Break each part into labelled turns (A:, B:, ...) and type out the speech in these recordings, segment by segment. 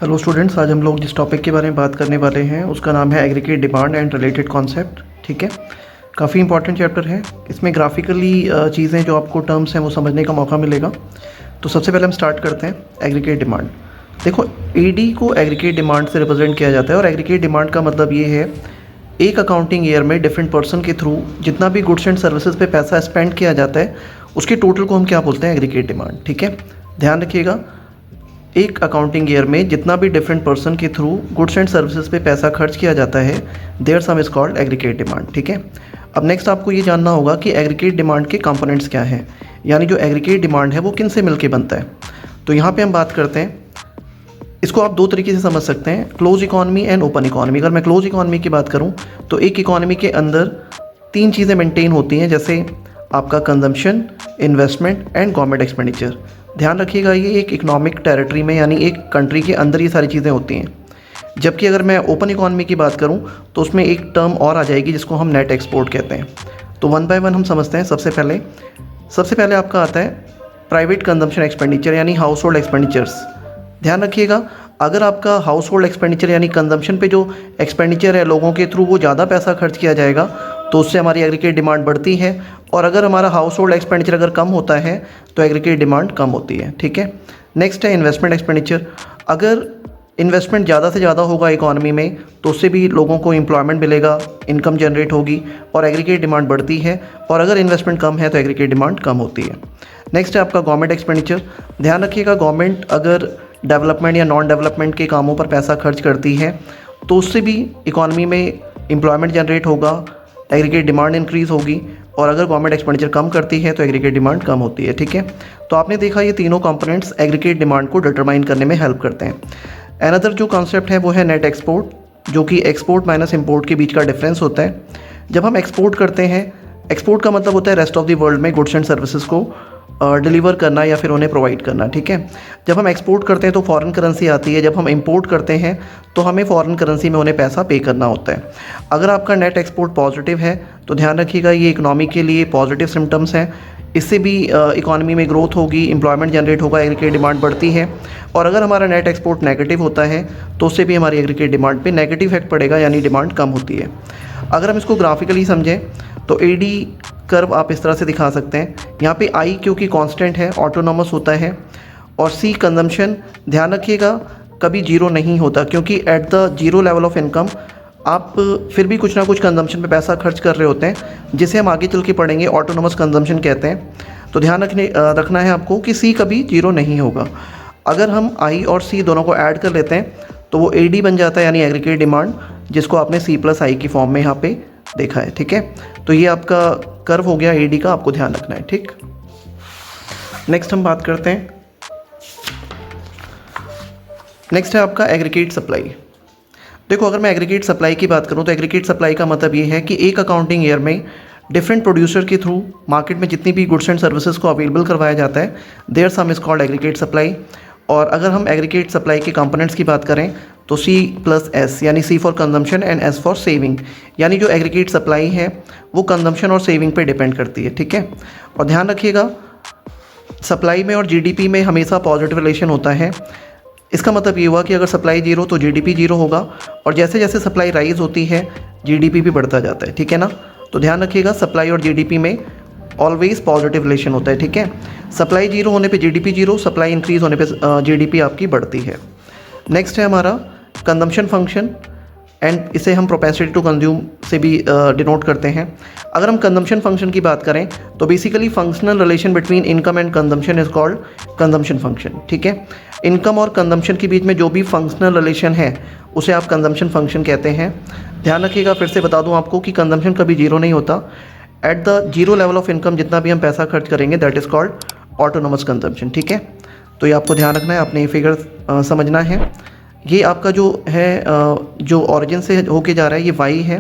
A: Hello students, आज हम लोग जिस टॉपिक के बारे में बात करने वाले हैं उसका नाम है aggregate demand and related concept. ठीक है, काफ़ी इंपॉर्टेंट चैप्टर है। इसमें ग्राफिकली चीज़ें जो आपको टर्म्स हैं वो समझने का मौका मिलेगा। तो सबसे पहले हम स्टार्ट करते हैं एग्रीगेट डिमांड। देखो, एडी को एग्रीगेट डिमांड से रिप्रेजेंट किया जाता है और एग्रीगेट डिमांड का मतलब ये है एक अकाउंटिंग ईयर में डिफरेंट पर्सन के थ्रू जितना भी गुड्स एंड सर्विसेज पे पैसा स्पेंड किया जाता है उसके टोटल को हम क्या बोलते हैं, एग्रीगेट डिमांड। ठीक है, ध्यान रखिएगा, एक अकाउंटिंग ईयर में जितना भी डिफरेंट पर्सन के थ्रू गुड्स एंड सर्विसेज पे पैसा खर्च किया जाता है their sum is called aggregate demand. ठीक है, अब नेक्स्ट आपको ये जानना होगा कि एग्रीगेट डिमांड के कंपोनेंट्स क्या हैं, यानी जो एग्रीगेट डिमांड है वो किन से मिलके बनता है। तो यहाँ पे हम बात करते हैं, इसको आप दो तरीके से समझ सकते हैं, close economy and open economy. अगर मैं क्लोज इकॉनमी की बात करूँ तो एक इकॉनमी के अंदर तीन चीज़ें मेंटेन होती हैं, जैसे आपका consumption, investment and government expenditure. ध्यान रखिएगा, ये एक इकोनॉमिक टेरिटरी में यानी एक कंट्री के अंदर ये सारी चीज़ें होती हैं। जबकि अगर मैं ओपन इकॉनमी की बात करूं तो उसमें एक टर्म और आ जाएगी जिसको हम नेट एक्सपोर्ट कहते हैं। तो वन बाय वन हम समझते हैं। सबसे पहले आपका आता है प्राइवेट कंजम्पशन एक्सपेंडिचर यानी हाउस होल्ड एक्सपेंडिचर्स। ध्यान रखिएगा, अगर आपका हाउस होल्ड एक्सपेंडिचर यानी कंजम्पशन पे जो एक्सपेंडिचर है लोगों के थ्रू वो ज़्यादा पैसा खर्च किया जाएगा तो उससे हमारी एग्रीगेट डिमांड बढ़ती है, और अगर हमारा हाउस होल्ड एक्सपेंडिचर अगर कम होता है तो एग्रीगेट डिमांड कम होती है। ठीक है, नेक्स्ट है इन्वेस्टमेंट एक्सपेंडिचर। अगर इन्वेस्टमेंट ज़्यादा से ज़्यादा होगा इकॉनमी में तो उससे भी लोगों को एम्प्लॉयमेंट मिलेगा, इनकम जनरेट होगी और एग्रीगेट डिमांड बढ़ती है, और अगर इन्वेस्टमेंट कम है तो एग्रीगेट डिमांड कम होती है। नेक्स्ट है आपका गवर्नमेंट एक्सपेंडिचर। ध्यान रखिएगा, गवर्नमेंट अगर डेवलपमेंट या नॉन डेवलपमेंट के कामों पर पैसा खर्च करती है तो उससे भी इकॉनमी में एम्प्लॉयमेंट जनरेट होगा, एग्रीगेट डिमांड इंक्रीज़ होगी, और अगर गवर्नमेंट एक्सपेंडिचर कम करती है तो एग्रीगेट डिमांड कम होती है। ठीक है, तो आपने देखा ये तीनों कंपोनेंट्स एग्रीगेट डिमांड को डिटरमाइन करने में हेल्प करते हैं। अनदर जो कॉन्सेप्ट है वो है नेट एक्सपोर्ट, जो कि एक्सपोर्ट माइनस इंपोर्ट के बीच का डिफरेंस होता है। जब हम एक्सपोर्ट करते हैं, एक्सपोर्ट का मतलब होता है रेस्ट ऑफ द वर्ल्ड में गुड्स एंड सर्विसेज को डिलीवर करना या फिर उन्हें प्रोवाइड करना। ठीक है, जब हम एक्सपोर्ट करते हैं तो फॉरेन करेंसी आती है, जब हम इंपोर्ट करते हैं तो हमें फॉरेन करेंसी में उन्हें पैसा पे करना होता है। अगर आपका नेट एक्सपोर्ट पॉजिटिव है तो ध्यान रखिएगा ये इकोनॉमी के लिए पॉजिटिव सिम्टम्स हैं, इससे भी इकोनॉमी में ग्रोथ होगी, एम्प्लॉयमेंट जनरेट होगा, एग्रीगेट डिमांड बढ़ती है। और अगर हमारा नेट एक्सपोर्ट नेगेटिव होता है तो उससे भी हमारी एग्रीगेट डिमांड पे नेगेटिव इफेक्ट पड़ेगा, यानी डिमांड कम होती है। अगर हम इसको ग्राफिकली समझें तो एडी कर्व आप इस तरह से दिखा सकते हैं। यहाँ पे आई क्योंकि कांस्टेंट है, ऑटोनोमस होता है, और सी कंजम्पशन, ध्यान रखिएगा कभी जीरो नहीं होता, क्योंकि at the zero level of income आप फिर भी कुछ ना कुछ कंजम्पशन पे पैसा खर्च कर रहे होते हैं, जिसे हम आगे चल के पढ़ेंगे ऑटोनोमस कंजम्पशन कहते हैं। तो ध्यान रखना है आपको कि सी कभी जीरो नहीं होगा। अगर हम आई और सी दोनों को ऐड कर लेते हैं तो वो एडी बन जाता है, यानी एग्रीगेट डिमांड, जिसको आपने सी प्लस आई की फॉर्म में यहाँ पे देखा है। ठीक है, तो ये आपका कर्व हो गया एडी का, आपको ध्यान रखना है। ठीक, नेक्स्ट हम बात करते हैं, नेक्स्ट है आपका एग्रीगेट सप्लाई। देखो, अगर मैं एग्रीगेट सप्लाई की बात करूं तो एग्रीगेट सप्लाई का मतलब ये है कि एक अकाउंटिंग ईयर में डिफरेंट प्रोड्यूसर के थ्रू मार्केट में जितनी भी गुड्स एंड सर्विसेज को अवेलेबल करवाया जाता है their sum is called aggregate supply. और अगर हम एग्रीगेट सप्लाई के कंपोनेंट्स की बात करें तो सी प्लस एस, यानी C for consumption and S for saving, यानी जो एग्रीगेट सप्लाई है वो कंजम्पशन और सेविंग पे डिपेंड करती है। ठीक है, और ध्यान रखिएगा सप्लाई में और जीडीपी में हमेशा पॉजिटिव रिलेशन होता है। इसका मतलब ये हुआ कि अगर सप्लाई जीरो तो जीडीपी जीरो होगा, और जैसे जैसे सप्लाई राइज होती है जीडीपी भी बढ़ता जाता है। ठीक है ना, तो ध्यान रखिएगा सप्लाई और जीडीपी में ऑलवेज पॉजिटिव रिलेशन होता है। ठीक है, सप्लाई जीरो होने पे जीडीपी जीरो, सप्लाई इंक्रीज होने पे जीडीपी आपकी बढ़ती है। नेक्स्ट है हमारा कंजम्पशन फंक्शन, एंड इसे हम प्रोपेंसिटी टू कंज्यूम से भी डिनोट करते हैं। अगर हम कंजम्पशन फंक्शन की बात करें तो basically functional relation between income and consumption is called consumption function. ठीक है, इनकम और कंजम्पशन के बीच में जो भी फंक्शनल रिलेशन है उसे आप कंजम्पशन फंक्शन कहते हैं। ध्यान रखिएगा, फिर से बता दूं आपको कि कंजम्पशन कभी जीरो नहीं होता। At the zero level of income जितना भी हम पैसा खर्च करेंगे that is called autonomous consumption. ठीक है, तो ये आपको ध्यान रखना है, आपने ये फिगर समझना है। ये आपका जो है जो ऑरिजिन से होके जा रहा है ये वाई है,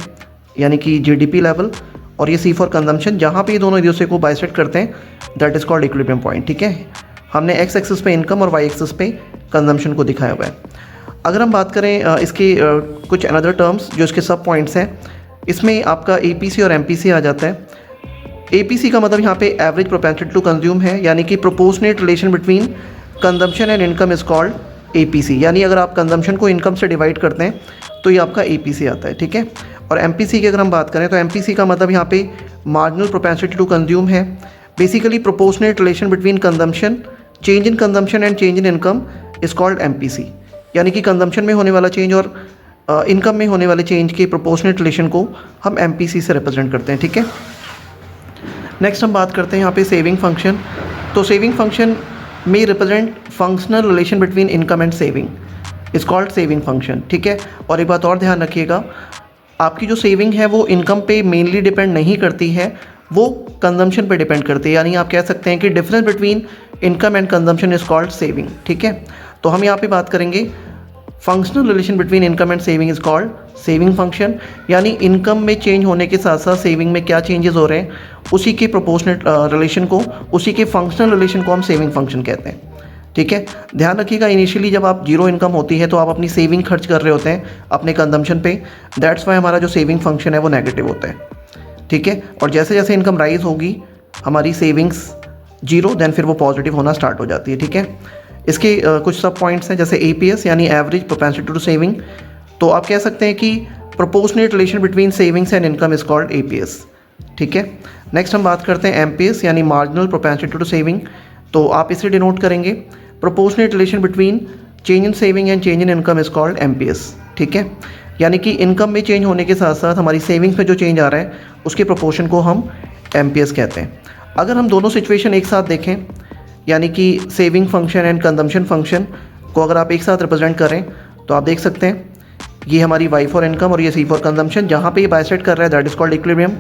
A: यानी कि जीडीपी लेवल, और ये सी फॉर कंजम्पशन, जहाँ पे ये दोनों एक दूसरे को बाइसेक्ट करते हैं that is called equilibrium point. ठीक है, हमने एक्स एक्सिस पे इनकम और वाई एक्सिस पे कंजम्पशन को दिखाया हुआ है। अगर हम बात करें इसके कुछ अनदर टर्म्स जो इसके सब पॉइंट्स हैं, इसमें आपका एपीसी और एमपीसी आ जाता है। एपीसी का मतलब यहाँ पे एवरेज प्रोपेंसिटी टू कंज्यूम है, यानी कि proportionate relation between consumption and income is called APC, यानी अगर आप कंजम्पशन को इनकम से डिवाइड करते हैं तो ये आपका APC आता है, ठीक है। और MPC की अगर हम बात करें तो MPC का मतलब यहाँ पे मार्जिनल प्रोपेंसिटी टू कंज्यूम है। Basically proportionate relation between consumption, change in consumption and change in income is called MPC, यानी कि कंजम्पशन में होने वाला चेंज और इनकम में होने वाले चेंज के प्रोपोर्शनेट रिलेशन को हम MPC से रिप्रेजेंट करते हैं, ठीक है। नेक्स्ट हम बात करते हैं यहाँ पे सेविंग फंक्शन। तो सेविंग फंक्शन में represent functional relation between income and saving is called saving function, ठीक है। और एक बात और ध्यान रखिएगा, आपकी जो सेविंग है वो इनकम पे मेनली डिपेंड नहीं करती है, वो कंजम्पशन पे डिपेंड करती है, यानी आप कह सकते हैं कि difference between income and consumption is called saving, ठीक है। तो हम यहाँ पे बात करेंगे functional relation between income and saving is called saving function, यानी इनकम में चेंज होने के साथ साथ सेविंग में क्या चेंजेस हो रहे हैं उसी के प्रोपोर्शनेट रिलेशन को, उसी के फंक्शनल रिलेशन को हम सेविंग फंक्शन कहते हैं, ठीक है। ध्यान रखिएगा, इनिशियली जब आप जीरो इनकम होती है तो आप अपनी सेविंग खर्च कर रहे होते हैं अपने कंजम्पशन पे, दैट्स वाई हमारा जो सेविंग फंक्शन है वो नेगेटिव होता है, ठीक है। और जैसे जैसे इनकम राइज होगी हमारी सेविंग्स जीरो, देन फिर वो पॉजिटिव होना स्टार्ट हो जाती है, ठीक है। इसके कुछ सब पॉइंट्स हैं, जैसे APS यानी एवरेज प्रोपेंसिटी टू सेविंग। तो आप कह सकते हैं कि proportionate relation between savings and income is called APS, ठीक है। नेक्स्ट हम बात करते हैं MPS यानी मार्जिनल प्रोपेंसिटी टू सेविंग। तो आप इसे डिनोट करेंगे proportionate relation between change in saving and change in income is called MPS, ठीक है। यानी कि इनकम में चेंज होने के साथ साथ हमारी सेविंग्स में जो चेंज आ रहा है उसके प्रोपोर्शन को हम MPS कहते हैं। अगर हम दोनों सिचुएशन एक साथ देखें, यानी कि saving function and consumption function को अगर आप एक साथ रिप्रेजेंट करें तो आप देख सकते हैं ये हमारी Y फॉर इनकम और ये C फॉर कंजम्पशन, जहाँ पे ये बाइसेक्ट कर रहा है that is called equilibrium.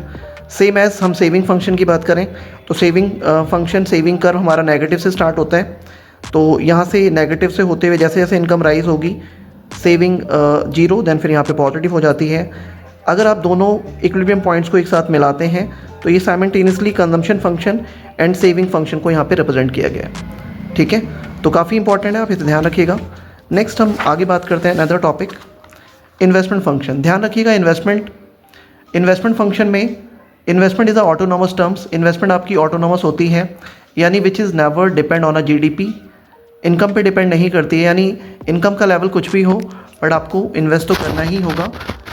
A: Same as हम सेविंग फंक्शन की बात करें तो सेविंग फंक्शन, सेविंग कर्व हमारा नेगेटिव से स्टार्ट होता है, तो यहाँ से नेगेटिव से होते हुए जैसे जैसे इनकम राइज होगी सेविंग जीरो, देन फिर यहाँ पे पॉजिटिव हो जाती है। अगर आप दोनों इक्विलिब्रियम पॉइंट्स को एक साथ मिलाते हैं तो ये simultaneously consumption function and saving function को यहाँ पे रिप्रेजेंट किया गया है, ठीक है। तो काफ़ी इंपॉर्टेंट है, आप इसे ध्यान रखिएगा। नेक्स्ट हम आगे बात करते हैं अनदर टॉपिक, इन्वेस्टमेंट फंक्शन। ध्यान रखिएगा, इन्वेस्टमेंट फंक्शन में investment is a autonomous terms, investment आपकी ऑटोनॉमस होती है, यानी which is never depend on a GDP, income पे डिपेंड नहीं करती है, यानी इनकम का लेवल कुछ भी हो बट आपको इन्वेस्ट तो करना ही होगा,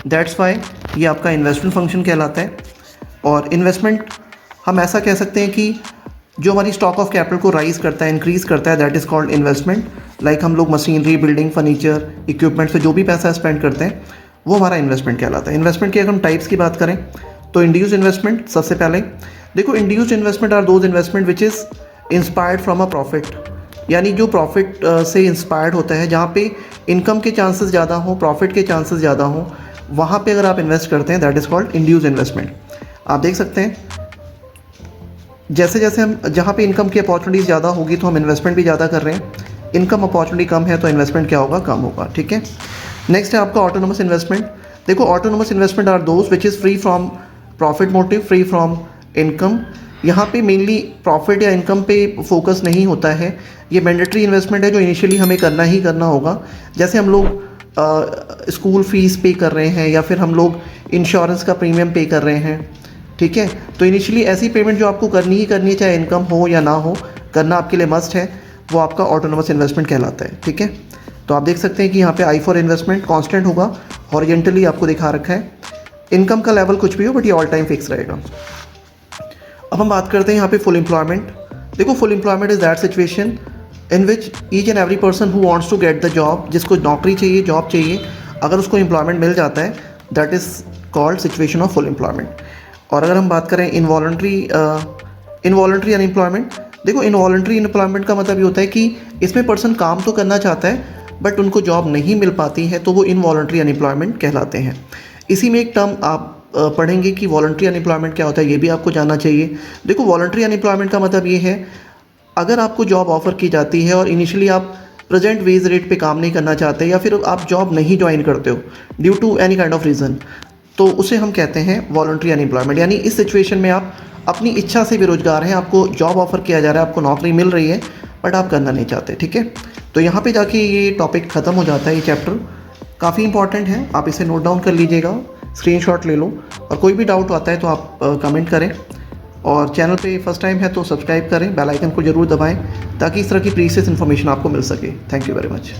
A: दैट्स वाई ये आपका इन्वेस्टमेंट फंक्शन कहलाता है। और इन्वेस्टमेंट हम ऐसा कह सकते हैं कि जो हमारी स्टॉक ऑफ कैपिटल को राइज करता है, इंक्रीज़ करता है, that is called investment. Like हम लोग मशीनरी, बिल्डिंग, फर्नीचर, इक्विपमेंट से जो भी पैसा स्पेंड करते हैं वो हमारा इन्वेस्टमेंट कहलाता है। इन्वेस्टमेंट की अगर हम टाइप्स की बात करें तो इंड्यूस्ड इन्वेस्टमेंट सबसे पहले देखो, induced investment are those investment which is inspired from a profit, यानी जो प्रॉफिट से इंस्पायर्ड होता है, जहाँ पे इनकम के चांसेस ज़्यादा हों, प्रॉफिट के चांसेस ज़्यादा हों, वहाँ पे अगर आप इन्वेस्ट करते हैं that is called induced investment. आप देख सकते हैं जैसे जैसे हम जहाँ पे इनकम की अपॉर्चुनिटीज़ ज़्यादा होगी तो हम इन्वेस्टमेंट भी ज़्यादा कर रहे हैं, इनकम अपॉर्चुनिटी कम है तो इन्वेस्टमेंट क्या होगा, कम होगा, ठीक है। नेक्स्ट है आपका ऑटोनोमस इन्वेस्टमेंट। देखो, autonomous investment are those which is free from profit motive, free from income. यहाँ पे मेनली प्रॉफिट या इनकम पे फोकस नहीं होता है, ये मैंडेटरी इन्वेस्टमेंट है जो इनिशियली हमें करना ही करना होगा। जैसे हम लोग स्कूल फीस पे कर रहे हैं या फिर हम लोग इंश्योरेंस का प्रीमियम पे कर रहे हैं, ठीक है। तो इनिशियली ऐसी पेमेंट जो आपको करनी ही करनी है, चाहे इनकम हो या ना हो, करना आपके लिए मस्ट है, वो आपका ऑटोनोमस इन्वेस्टमेंट कहलाता है, ठीक है। तो आप देख सकते हैं कि यहाँ पे I फॉर इन्वेस्टमेंट कांस्टेंट होगा, हॉरिजेंटली आपको दिखा रखा है, इनकम का लेवल कुछ भी हो बट ये ऑल टाइम फिक्स रहेगा। अब हम बात करते हैं यहाँ पे फुल एम्प्लॉयमेंट। देखो, full employment is that situation in which each and every person who wants to get the job, जिसको नौकरी चाहिए, जॉब चाहिए, अगर उसको एम्प्लॉयमेंट मिल जाता है that is called situation of full employment. और अगर हम बात करें इनवॉलंटरी अनएम्प्लॉयमेंट, देखो इनवॉलंटरी अनएम्प्लॉयमेंट का मतलब ये होता है कि इसमें पर्सन काम तो करना चाहता है बट उनको जॉब नहीं मिल पाती है, तो वो इनवॉलंटरी अनएम्प्लॉयमेंट कहलाते हैं। इसी में एक टर्म आप पढ़ेंगे कि वॉलंटरी अनएम्प्लॉयमेंट क्या होता है, ये भी आपको जानना चाहिए। देखो, वॉलंटरी अनएम्प्लॉयमेंट का मतलब ये है, अगर आपको जॉब ऑफर की जाती है और इनिशियली आप प्रेजेंट वेज रेट पे काम नहीं करना चाहते या फिर आप जॉब नहीं ज्वाइन करते हो due to any kind of reason, तो उसे हम कहते हैं वॉलंटरी अनएम्प्लॉयमेंट। यानी इस सिचुएशन में आप अपनी इच्छा से बेरोजगार हैं, आपको जॉब ऑफर किया जा रहा है, आपको नौकरी मिल रही है बट आप करना नहीं चाहते, ठीक है। तो यहाँ पे जाके ये टॉपिक ख़त्म हो जाता है, ये चैप्टर काफ़ी इंपॉर्टेंट है, आप इसे नोट डाउन कर लीजिएगा, स्क्रीनशॉट ले लो, और कोई भी डाउट आता है तो आप कमेंट करें, और चैनल पे फर्स्ट टाइम है तो सब्सक्राइब करें, बेल आइकन को ज़रूर दबाएं ताकि इस तरह की प्रीशियस इन्फॉर्मेशन आपको मिल सके। Thank you very much.